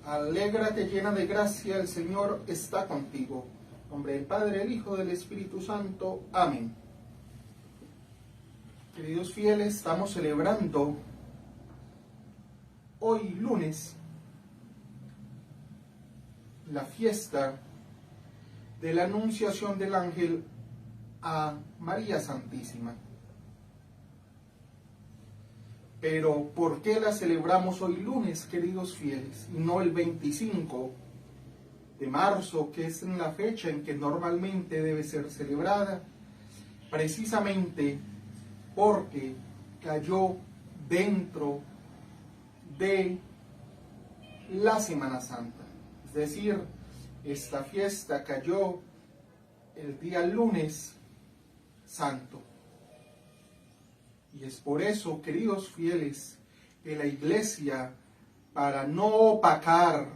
Alégrate llena de gracia, el Señor está contigo. En nombre del Padre, del Hijo, del Espíritu Santo. Amén. Queridos fieles, estamos celebrando hoy lunes la fiesta de la Anunciación del Ángel a María Santísima. Pero ¿por qué la celebramos hoy lunes, queridos fieles, y no el 25 de marzo, que es la fecha en que normalmente debe ser celebrada? Precisamente porque cayó dentro de la Semana Santa. Es decir, esta fiesta cayó el día lunes santo. Y es por eso, queridos fieles, que la Iglesia, para no opacar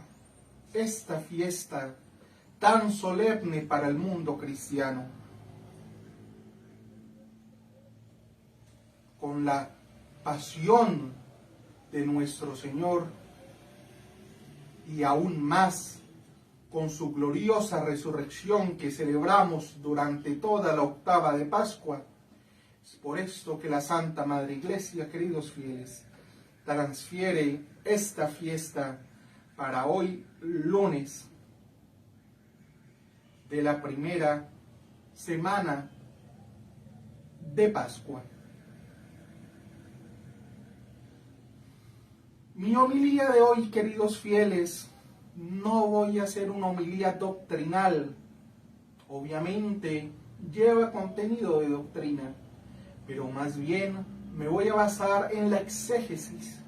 esta fiesta tan solemne para el mundo cristiano, con la pasión de nuestro Señor y aún más con su gloriosa resurrección que celebramos durante toda la octava de Pascua, es por esto que la Santa Madre Iglesia, queridos fieles, transfiere esta fiesta para hoy lunes de la primera semana de Pascua. Mi homilía de hoy, queridos fieles, no voy a hacer una homilía doctrinal. Obviamente lleva contenido de doctrina, pero más bien me voy a basar en la exégesis,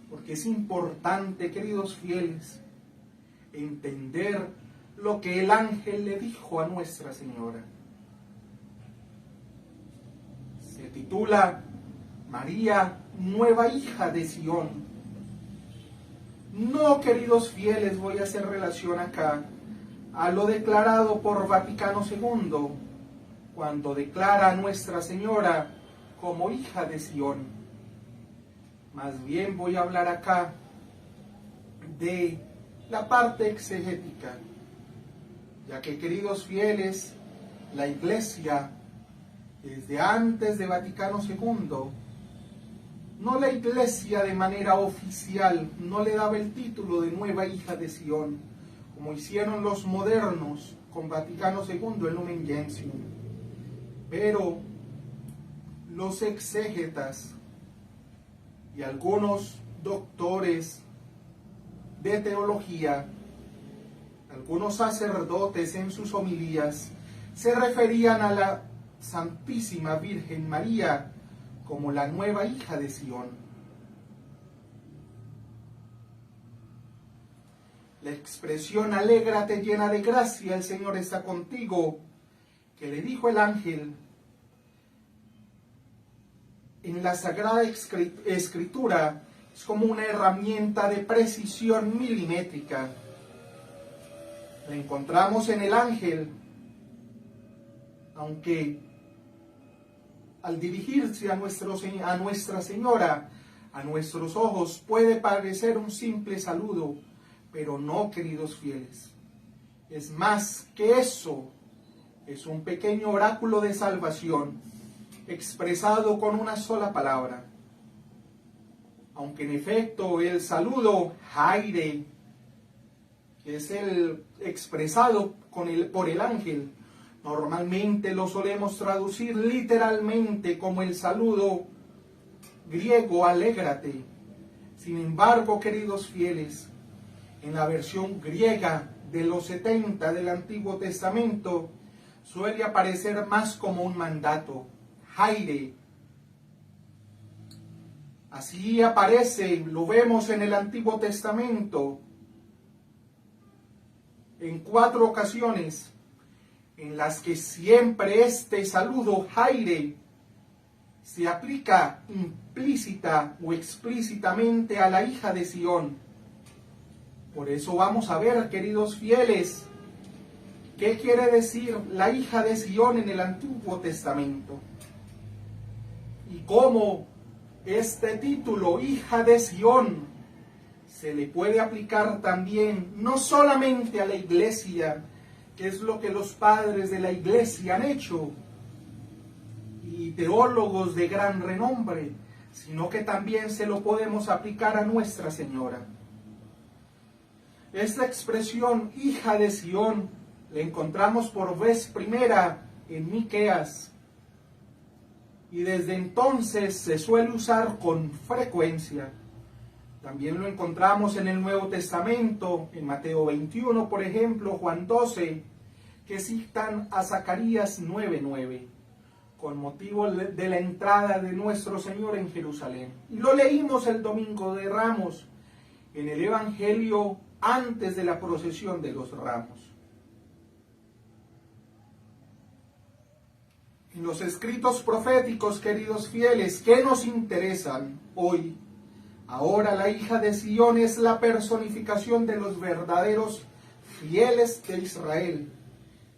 porque es importante, queridos fieles, entender lo que el ángel le dijo a Nuestra Señora. Se titula María, nueva hija de Sión. No, queridos fieles, voy a hacer relación acá a lo declarado por Vaticano II, cuando declara a Nuestra Señora como hija de Sión. Más bien voy a hablar acá de la parte exegética, ya que, queridos fieles, la Iglesia, desde antes de Vaticano II, no la Iglesia de manera oficial, no le daba el título de nueva hija de Sión, como hicieron los modernos con Vaticano II, el Lumen Gentium. Pero los exégetas y algunos doctores de teología, algunos sacerdotes en sus homilías, se referían a la Santísima Virgen María como la nueva hija de Sión. La expresión alégrate llena de gracia, el Señor está contigo, que le dijo el ángel en la Sagrada Escritura, es como una herramienta de precisión milimétrica. La encontramos en el ángel, aunque al dirigirse a Nuestra Señora, a nuestros ojos puede parecer un simple saludo, pero no, queridos fieles. Es más que eso. Es un pequeño oráculo de salvación, expresado con una sola palabra. Aunque en efecto el saludo Jaire, que es el expresado por el ángel, normalmente lo solemos traducir literalmente como el saludo griego alégrate. Sin embargo, queridos fieles, en la versión griega de los 70 del Antiguo Testamento, suele aparecer más como un mandato, Jaire. Así aparece, lo vemos en el Antiguo Testamento, en 4 ocasiones, en las que siempre este saludo Jaire se aplica implícita o explícitamente a la hija de Sión. Por eso vamos a ver, queridos fieles, qué quiere decir la hija de Sión en el Antiguo Testamento. Y cómo este título, hija de Sión, se le puede aplicar también no solamente a la iglesia, que es lo que los padres de la iglesia han hecho, y teólogos de gran renombre, sino que también se lo podemos aplicar a Nuestra Señora. Esta expresión, hija de Sión, la encontramos por vez primera en Miqueas, y desde entonces se suele usar con frecuencia. También lo encontramos en el Nuevo Testamento, en Mateo 21, por ejemplo, Juan 12, que citan a Zacarías 9:9, con motivo de la entrada de nuestro Señor en Jerusalén. Y lo leímos el Domingo de Ramos, en el Evangelio antes de la procesión de los Ramos. En los escritos proféticos, queridos fieles, ¿qué nos interesan hoy? Ahora la hija de Sión es la personificación de los verdaderos fieles de Israel,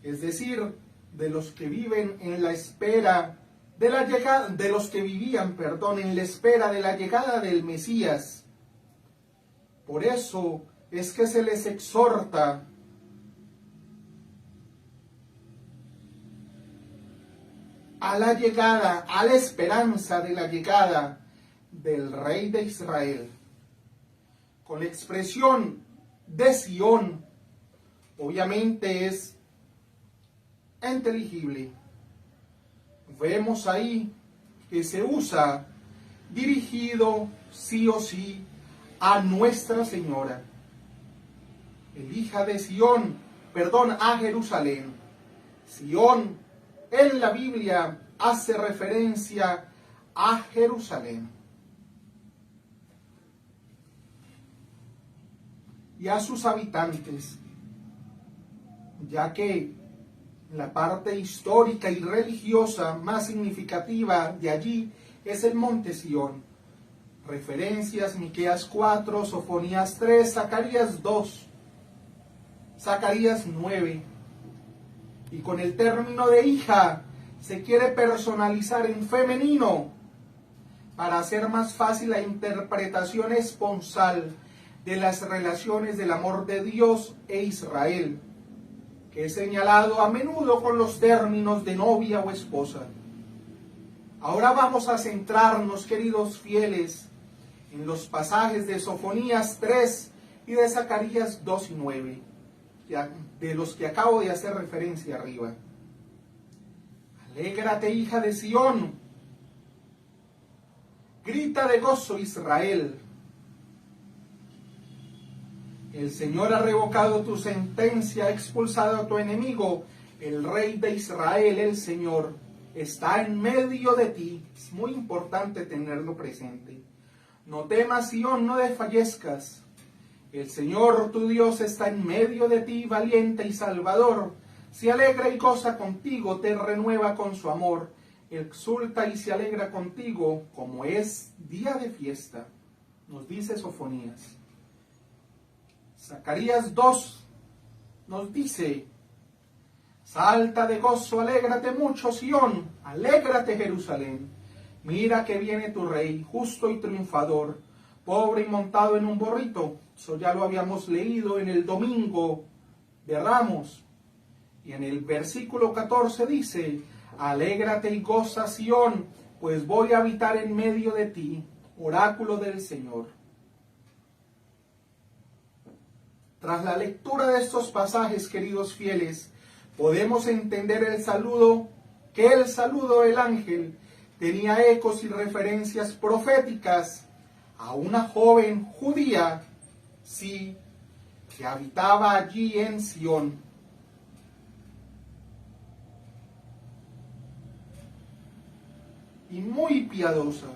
es decir, de los que viven en la espera de la llegada, de los que vivían, en la espera de la llegada del Mesías. Por eso es que se les exhorta a la llegada, a la esperanza de la llegada del Rey de Israel. Con la expresión de Sión, obviamente es inteligible. Vemos ahí que se usa dirigido sí o sí a Nuestra Señora. El hija de Sión, a Jerusalén. Sión en la Biblia hace referencia a Jerusalén y a sus habitantes, ya que la parte histórica y religiosa más significativa de allí es el monte Sión. Referencias: Miqueas 4, Sofonías 3, Zacarías 2, Zacarías 9. Y con el término de hija se quiere personalizar en femenino para hacer más fácil la interpretación esponsal de las relaciones del amor de Dios e Israel, que es señalado a menudo con los términos de novia o esposa. Ahora vamos a centrarnos, queridos fieles, en los pasajes de Sofonías 3 y de Zacarías 2 y 9, de los que acabo de hacer referencia arriba. Alégrate, hija de Sión, grita de gozo, Israel. El Señor ha revocado tu sentencia, ha expulsado a tu enemigo. El Rey de Israel, el Señor, está en medio de ti. Es muy importante tenerlo presente. No temas, Sión, no desfallezcas. El Señor tu Dios está en medio de ti, valiente y salvador. Se alegra y goza contigo, te renueva con su amor. Exulta y se alegra contigo, como es día de fiesta. Nos dice Sofonías. Zacarías 2 nos dice: salta de gozo, alégrate mucho, Sión, alégrate, Jerusalén. Mira que viene tu rey, justo y triunfador, pobre y montado en un burrito. Eso ya lo habíamos leído en el Domingo de Ramos. Y en el versículo 14 dice: alégrate y goza, Sión, pues voy a habitar en medio de ti, oráculo del Señor. Tras la lectura de estos pasajes, queridos fieles, podemos entender el saludo del ángel tenía ecos y referencias proféticas a una joven judía, sí, que habitaba allí en Sión. Y muy piadosa.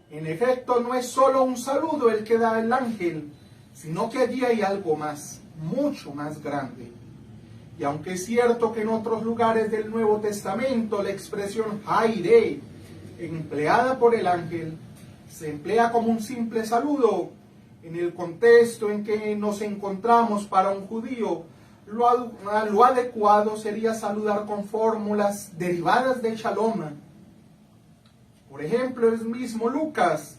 En efecto, no es solo un saludo el que da el ángel, sino que allí hay algo más, mucho más grande. Y aunque es cierto que en otros lugares del Nuevo Testamento la expresión Jaire, empleada por el ángel, se emplea como un simple saludo, en el contexto en que nos encontramos para un judío, lo adecuado sería saludar con fórmulas derivadas de Shalom. Por ejemplo, el mismo Lucas,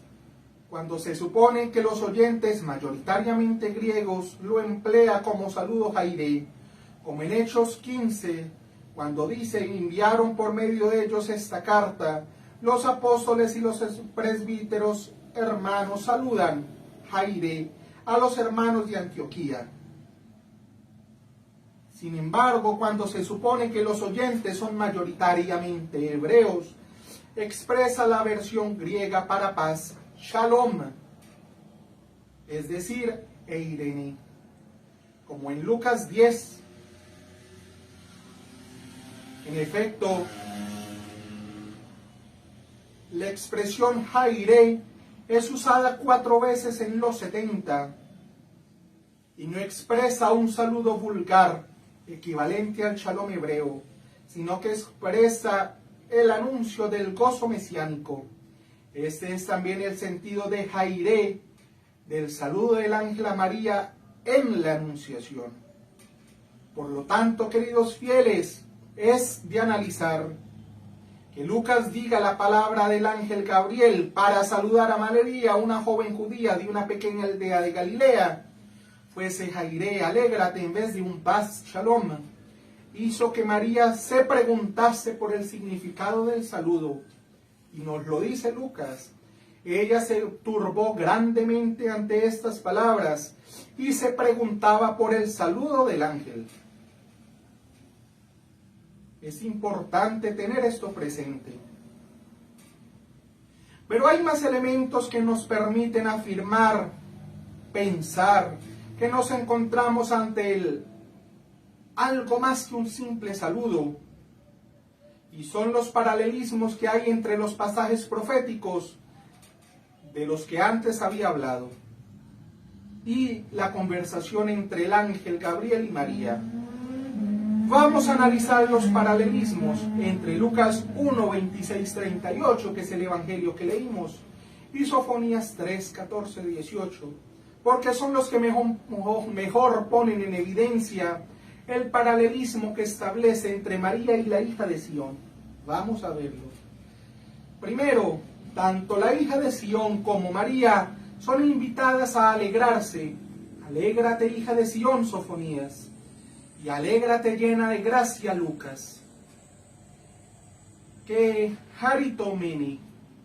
cuando se supone que los oyentes mayoritariamente griegos lo emplea como saludo Jaire, como en Hechos 15, cuando dice: enviaron por medio de ellos esta carta, los apóstoles y los presbíteros hermanos saludan Jaire a los hermanos de Antioquía. Sin embargo, cuando se supone que los oyentes son mayoritariamente hebreos, expresa la versión griega para paz, Shalom, es decir, Eirene, como en Lucas 10. En efecto, la expresión Jaire es usada 4 veces en los 70 y no expresa un saludo vulgar equivalente al Shalom hebreo, sino que expresa el anuncio del gozo mesiánico. Este es también el sentido de Jaire, del saludo del ángel a María en la Anunciación. Por lo tanto, queridos fieles, es de analizar que Lucas diga la palabra del ángel Gabriel para saludar a María, una joven judía de una pequeña aldea de Galilea, fuese Jaire, alégrate, en vez de un paz, Shalom, hizo que María se preguntase por el significado del saludo. Y nos lo dice Lucas. Ella se turbó grandemente ante estas palabras y se preguntaba por el saludo del ángel. Es importante tener esto presente. Pero hay más elementos que nos permiten afirmar, pensar, que nos encontramos ante algo más que un simple saludo. Y son los paralelismos que hay entre los pasajes proféticos de los que antes había hablado y la conversación entre el ángel Gabriel y María. Vamos a analizar los paralelismos entre Lucas 1, 26, 38, que es el evangelio que leímos, y Sofonías 3, 14, 18, porque son los que mejor ponen en evidencia el paralelismo que establece entre María y la hija de Sión. Vamos a verlo. Primero, tanto la hija de Sión como María son invitadas a alegrarse. Alégrate, hija de Sión, Sofonías, y alégrate llena de gracia, Lucas. Que Haritomeni,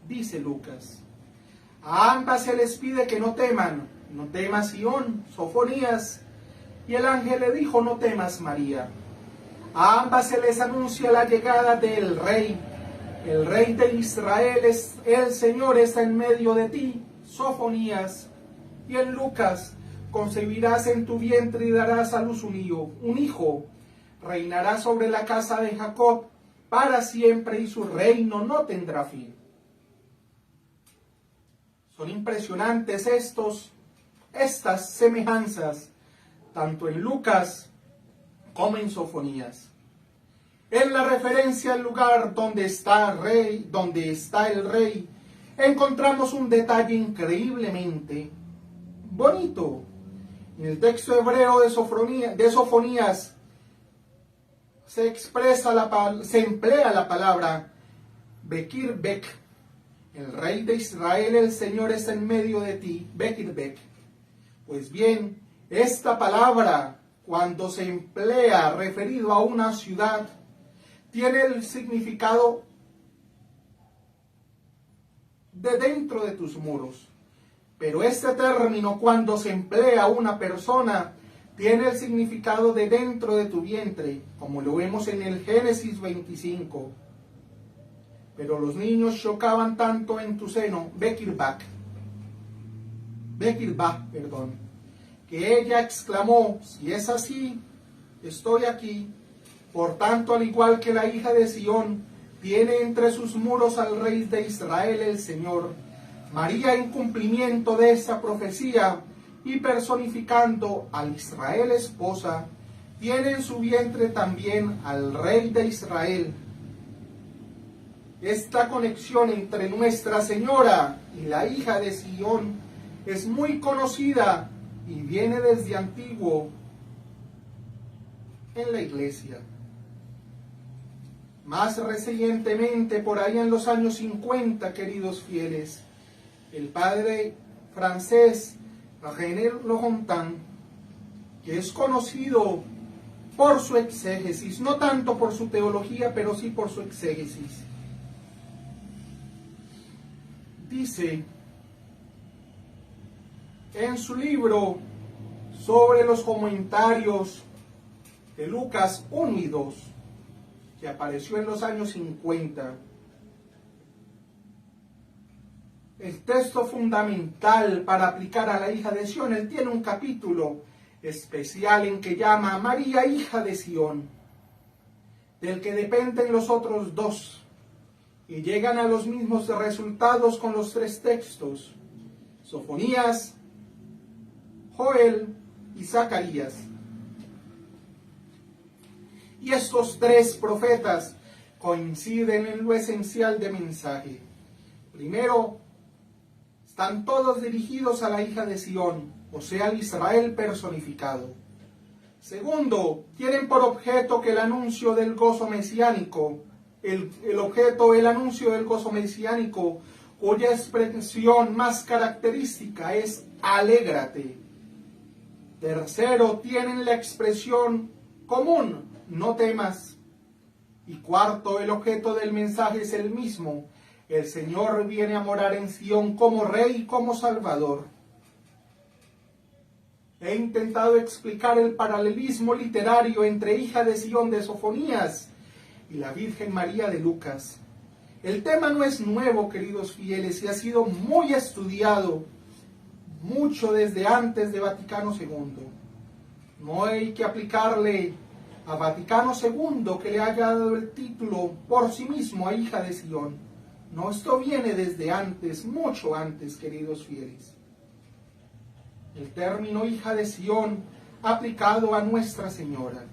dice Lucas. A ambas se les pide que no teman. No temas, Sión, Sofonías. Y el ángel le dijo: no temas, María. A ambas se les anuncia la llegada del Rey. El Rey de Israel, el Señor está en medio de ti, Sofonías. Y en Lucas: concebirás en tu vientre y darás a luz un hijo. Reinará sobre la casa de Jacob para siempre y su reino no tendrá fin. Son impresionantes estas semejanzas, tanto en Lucas como en Sofonías. En la referencia al lugar donde está el rey, encontramos un detalle increíblemente bonito. En el texto hebreo de Sofonías se emplea la palabra Bekir Bek. El Rey de Israel, el Señor, está en medio de ti, Bekir Bek. Pues bien, esta palabra, cuando se emplea referido a una ciudad, tiene el significado de dentro de tus muros. Pero este término, cuando se emplea a una persona, tiene el significado de dentro de tu vientre, como lo vemos en el Génesis 25. Pero los niños chocaban tanto en tu seno, Bekirbah, que ella exclamó: si es así, estoy aquí. Por tanto, al igual que la hija de Sión tiene entre sus muros al Rey de Israel, el Señor, María, en cumplimiento de esta profecía y personificando al Israel esposa, tiene en su vientre también al Rey de Israel. Esta conexión entre Nuestra Señora y la hija de Sión es muy conocida y viene desde antiguo en la Iglesia. Más recientemente, por ahí en los años 50, queridos fieles, el padre francés René Lojontan, que es conocido por su exégesis, no tanto por su teología, pero sí por su exégesis, dice en su libro sobre los comentarios de Lucas 1 y 2, que apareció en los años 50, el texto fundamental para aplicar a la hija de Sión. Él tiene un capítulo especial en que llama a María hija de Sión, del que dependen los otros dos, y llegan a los mismos resultados con los tres textos: Sofonías, Joel y Zacarías. Y estos tres profetas coinciden en lo esencial del mensaje. Primero, están todos dirigidos a la hija de Sión, o sea, al Israel personificado. Segundo, tienen por objeto que el anuncio del gozo mesiánico, el anuncio del gozo mesiánico, cuya expresión más característica es alégrate. Tercero, tienen la expresión común, no temas. Y cuarto, el objeto del mensaje es el mismo: el Señor viene a morar en Sión como Rey y como Salvador. He intentado explicar el paralelismo literario entre hija de Sión de Sofonías y la Virgen María de Lucas. El tema no es nuevo, queridos fieles, y ha sido muy estudiado, mucho desde antes de Vaticano II. No hay que aplicarle a Vaticano II que le haya dado el título por sí mismo a hija de Sión. No, esto viene desde antes, mucho antes, queridos fieles. El término hija de Sión aplicado a Nuestra Señora.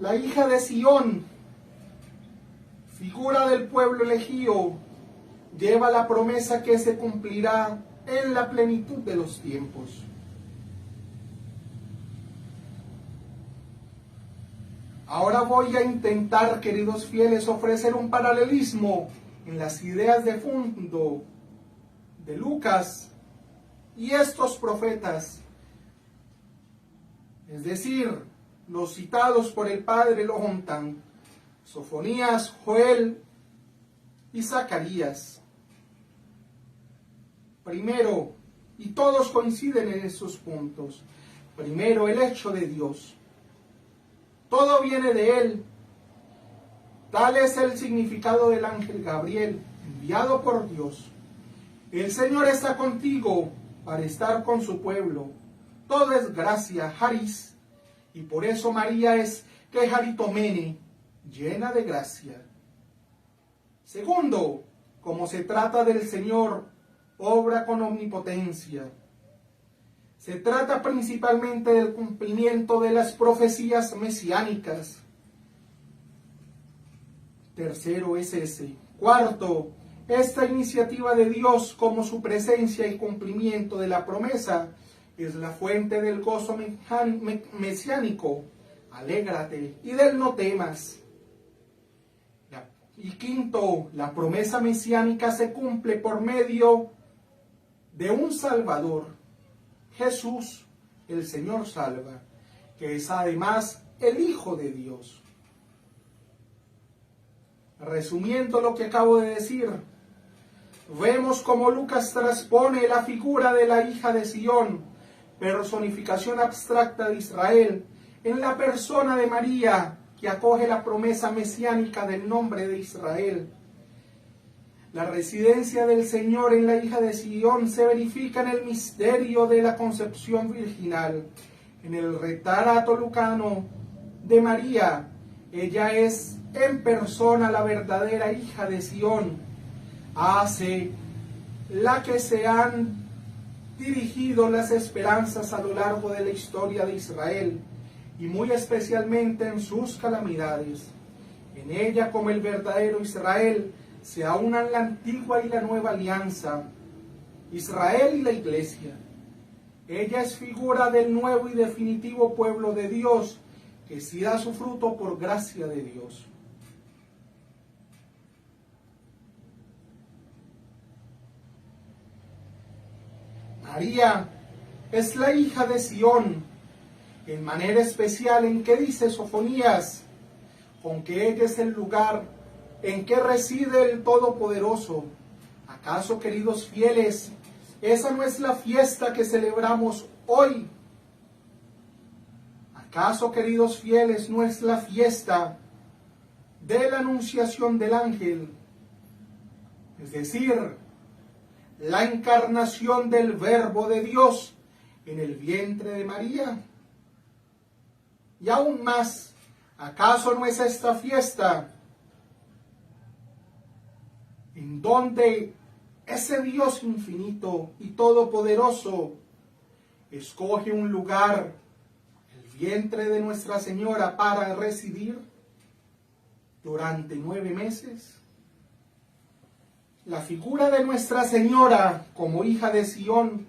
La hija de Sión, figura del pueblo elegido, lleva la promesa que se cumplirá en la plenitud de los tiempos. Ahora voy a intentar, queridos fieles, ofrecer un paralelismo en las ideas de fondo de Lucas y estos profetas, es decir, los citados por el padre Lojontan, Sofonías, Joel y Zacarías. Primero, y todos coinciden en estos puntos, primero, el hecho de Dios. Todo viene de Él. Tal es el significado del ángel Gabriel, enviado por Dios. El Señor está contigo para estar con su pueblo. Todo es gracia, Haris, y por eso María es Keharitomene, llena de gracia. Segundo, como se trata del Señor, obra con omnipotencia. Se trata principalmente del cumplimiento de las profecías mesiánicas. Tercero es ese. Cuarto, esta iniciativa de Dios como su presencia y cumplimiento de la promesa es la fuente del gozo mesiánico. Alégrate y del no temas. Y quinto, la promesa mesiánica se cumple por medio de un Salvador, Jesús, el Señor salva, que es además el Hijo de Dios. Resumiendo lo que acabo de decir, vemos cómo Lucas transpone la figura de la hija de Sión, personificación abstracta de Israel, en la persona de María, que acoge la promesa mesiánica del nombre de Israel. La residencia del Señor en la hija de Sión se verifica en el misterio de la concepción virginal. En el retrato lucano de María, ella es en persona la verdadera hija de Sión, hace la que se han dirigido las esperanzas a lo largo de la historia de Israel, y muy especialmente en sus calamidades. En ella, como el verdadero Israel, se aunan la antigua y la nueva alianza, Israel y la Iglesia. Ella es figura del nuevo y definitivo pueblo de Dios, que sí da su fruto por gracia de Dios. María es la hija de Sión, en manera especial en que dice Sofonías, con que ella es el lugar en que reside el Todopoderoso. ¿Acaso, queridos fieles, esa no es la fiesta que celebramos hoy? ¿Acaso, queridos fieles, no es la fiesta de la anunciación del ángel? Es decir, la encarnación del Verbo de Dios en el vientre de María. Y aún más, ¿acaso no es esta fiesta en donde ese Dios infinito y todopoderoso escoge un lugar, el vientre de Nuestra Señora, para residir durante 9 meses? La figura de Nuestra Señora como hija de Sión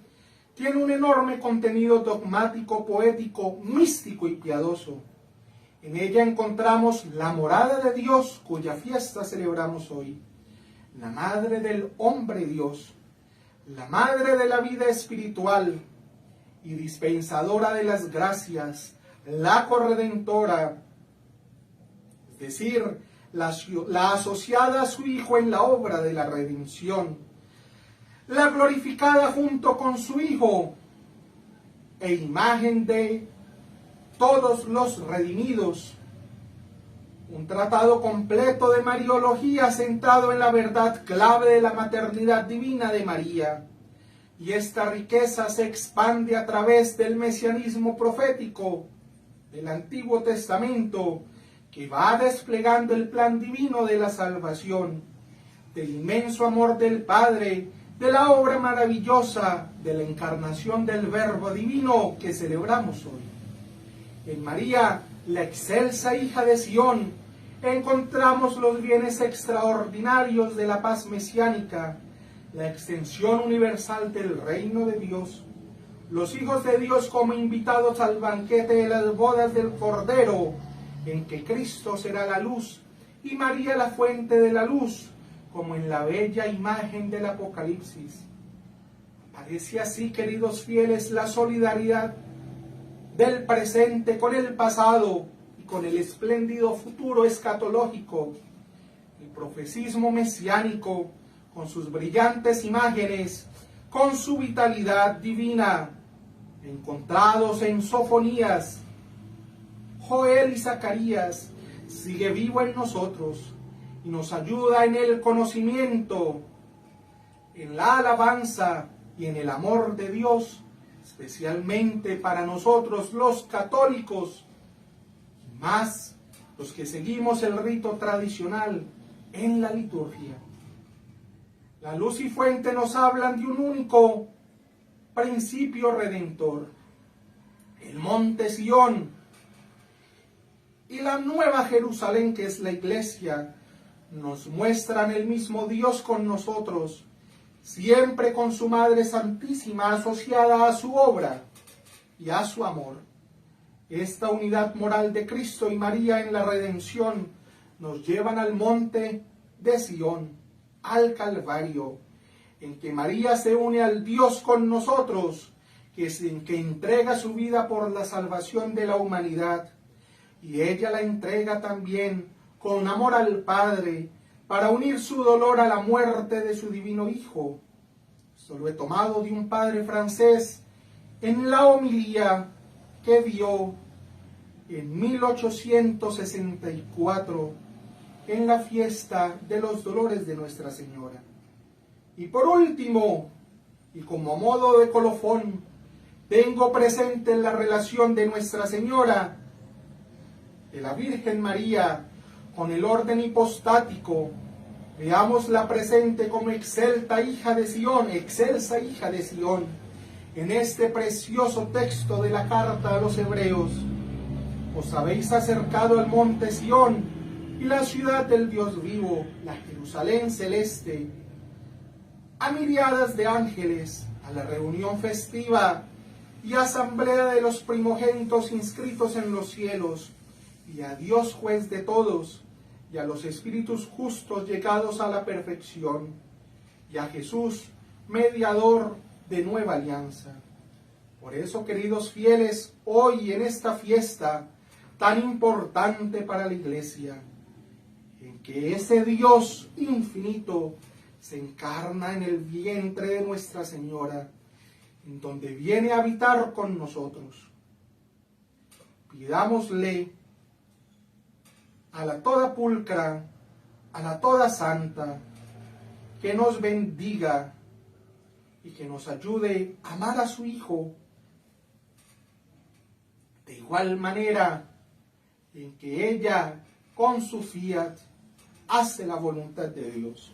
tiene un enorme contenido dogmático, poético, místico y piadoso. En ella encontramos la morada de Dios, cuya fiesta celebramos hoy, la madre del hombre Dios, la madre de la vida espiritual y dispensadora de las gracias, la corredentora, es decir, la asociada a su Hijo en la obra de la redención, la glorificada junto con su Hijo, e imagen de todos los redimidos. Un tratado completo de Mariología centrado en la verdad clave de la maternidad divina de María. Y esta riqueza se expande a través del mesianismo profético del Antiguo Testamento, que va desplegando el plan divino de la salvación, del inmenso amor del Padre, de la obra maravillosa de la encarnación del Verbo divino que celebramos hoy. En María, la excelsa hija de Sión, encontramos los bienes extraordinarios de la paz mesiánica, la extensión universal del reino de Dios, los hijos de Dios como invitados al banquete de las bodas del Cordero, en que Cristo será la luz y María la fuente de la luz, como en la bella imagen del Apocalipsis. Parece así, queridos fieles, la solidaridad del presente con el pasado y con el espléndido futuro escatológico, el profecismo mesiánico con sus brillantes imágenes, con su vitalidad divina, encontrados en Sofonías, Joel y Zacarías, sigue vivo en nosotros y nos ayuda en el conocimiento, en la alabanza y en el amor de Dios, especialmente para nosotros los católicos, más los que seguimos el rito tradicional en la liturgia. La luz y fuente nos hablan de un único principio redentor, el monte Sión, y la nueva Jerusalén, que es la Iglesia, nos muestran el mismo Dios con nosotros, siempre con su Madre Santísima asociada a su obra y a su amor. Esta unidad moral de Cristo y María en la redención nos llevan al monte de Sión, al Calvario, en que María se une al Dios con nosotros, que entrega su vida por la salvación de la humanidad, y ella la entrega también con amor al Padre, para unir su dolor a la muerte de su divino Hijo. Esto lo he tomado de un padre francés en la homilía que dio en 1864 en la fiesta de los dolores de Nuestra Señora. Y por último, y como modo de colofón, tengo presente la relación de Nuestra Señora, de la Virgen María, con el orden hipostático. Veámosla presente como excelsa hija de Sión, en este precioso texto de la carta a los Hebreos, os habéis acercado al monte Sión y la ciudad del Dios vivo, la Jerusalén celeste, a miriadas de ángeles, a la reunión festiva y asamblea de los primogénitos inscritos en los cielos, y a Dios juez de todos, y a los espíritus justos llegados a la perfección, y a Jesús, mediador de nueva alianza. Por eso, queridos fieles, hoy en esta fiesta tan importante para la Iglesia, en que ese Dios infinito se encarna en el vientre de Nuestra Señora, en donde viene a habitar con nosotros, pidámosle a la toda pulcra, a la toda santa, que nos bendiga y que nos ayude a amar a su Hijo de igual manera en que ella, con su fiat, hace la voluntad de Dios.